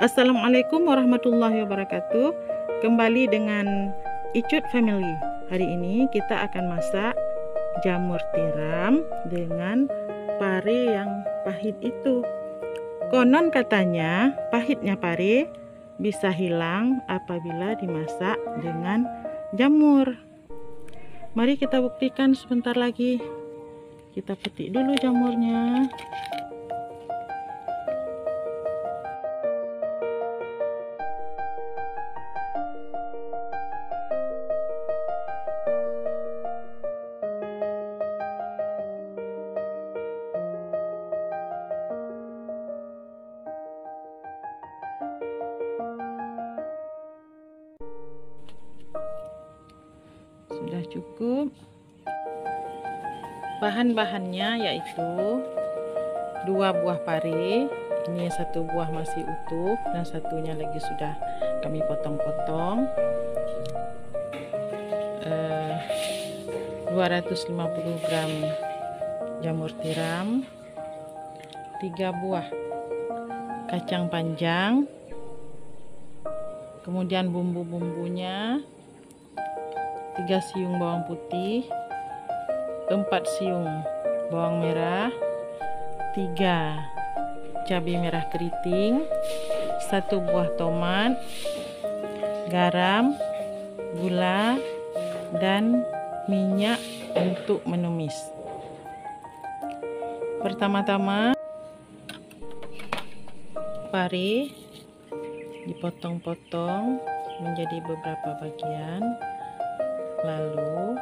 Assalamualaikum warahmatullahi wabarakatuh. Kembali dengan Icut Family. Hari ini kita akan masak jamur tiram dengan pare yang pahit itu. Konon katanya pahitnya pare bisa hilang apabila dimasak dengan jamur. Mari kita buktikan sebentar lagi. Kita petik dulu jamurnya. Sudah cukup. Bahan-bahannya yaitu 2 buah pare. Ini 1 buah masih utuh dan satunya lagi sudah kami potong-potong. 250 gram jamur tiram, 3 buah kacang panjang, kemudian bumbu-bumbunya 3 siung bawang putih, 4 siung bawang merah, 3 cabai merah keriting, 1 buah tomat, garam, gula, dan minyak untuk menumis. Pertama-tama pare dipotong-potong menjadi beberapa bagian. Lalu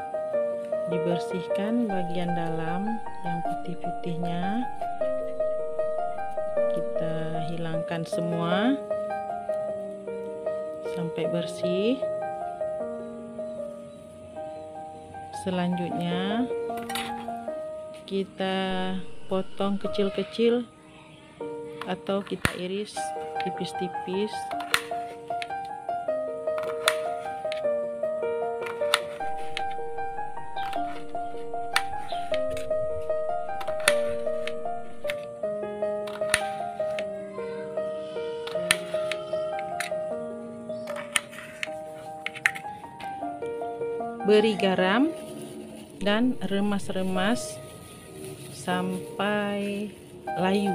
dibersihkan bagian dalam yang putih-putihnya, kita hilangkan semua sampai bersih. Selanjutnya kita potong kecil-kecil atau kita iris tipis-tipis. Beri garam dan remas-remas sampai layu.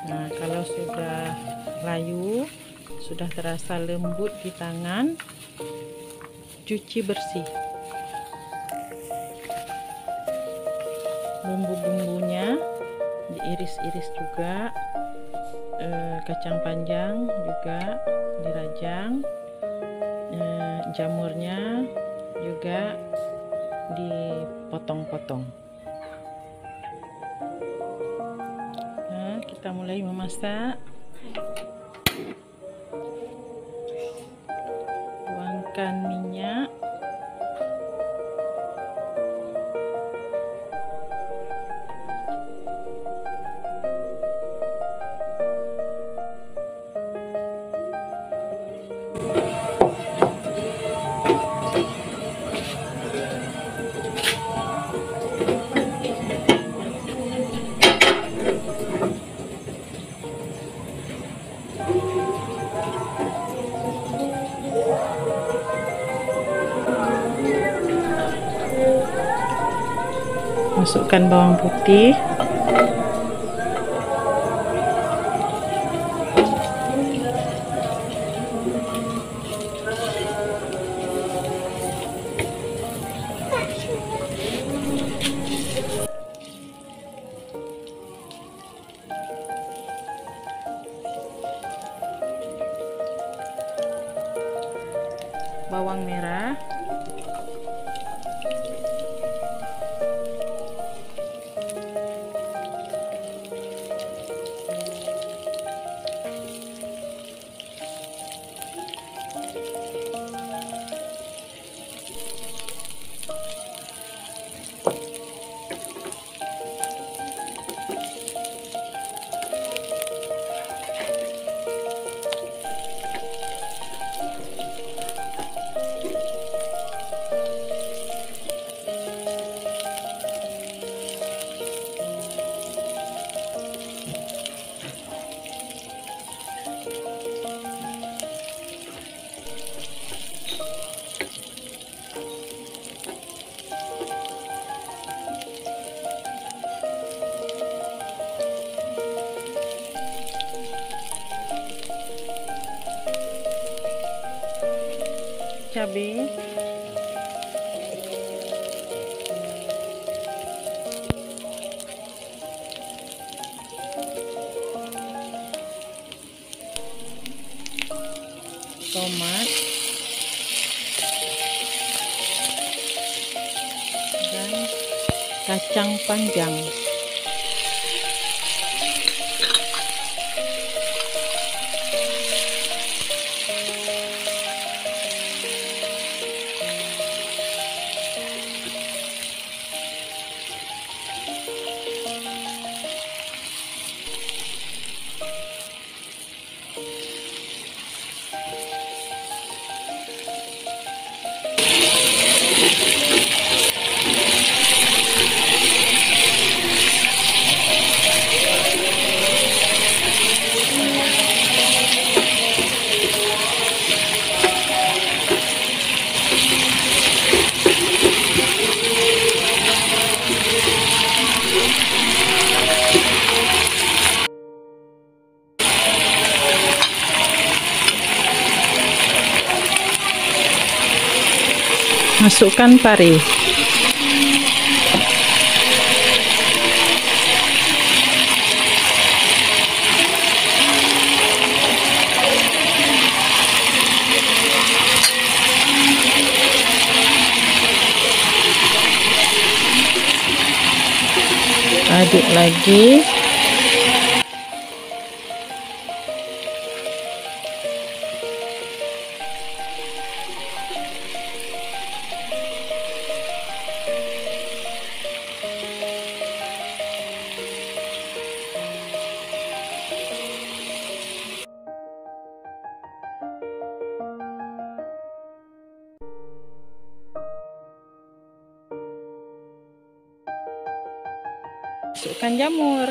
Nah, kalau sudah layu, sudah terasa lembut di tangan, cuci bersih. Bumbu-bumbunya diiris-iris juga, kacang panjang juga dirajang, jamurnya juga dipotong-potong. Nah, kita mulai memasak. Tuangkan minyak, masukkan bawang putih, bawang merah, cabai. Tomat dan kacang panjang. Masukkan pare. Aduk lagi. Masukkan jamur.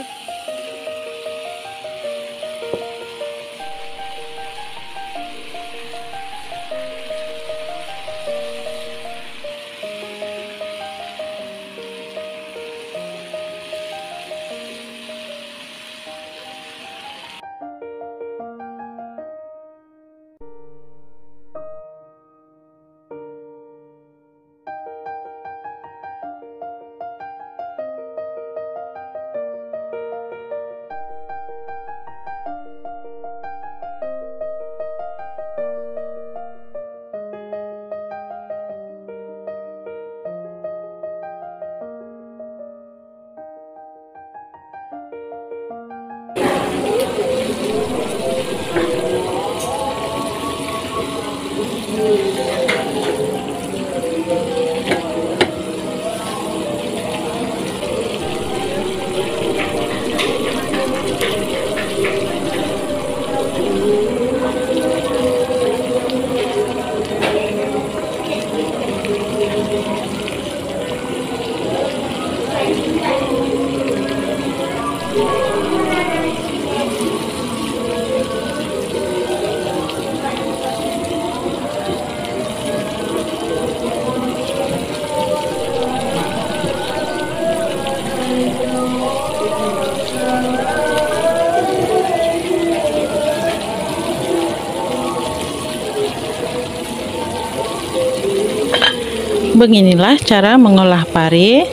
Beginilah cara mengolah pare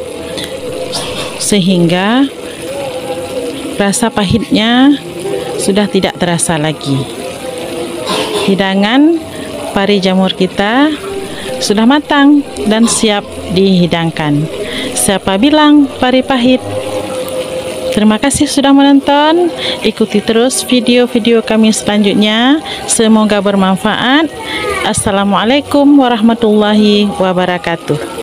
sehingga rasa pahitnya sudah tidak terasa lagi. Hidangan pare jamur kita sudah matang dan siap dihidangkan. Siapa bilang pare pahit? Terima kasih sudah menonton. Ikuti terus video-video kami selanjutnya. Semoga bermanfaat. Assalamualaikum warahmatullahi wabarakatuh.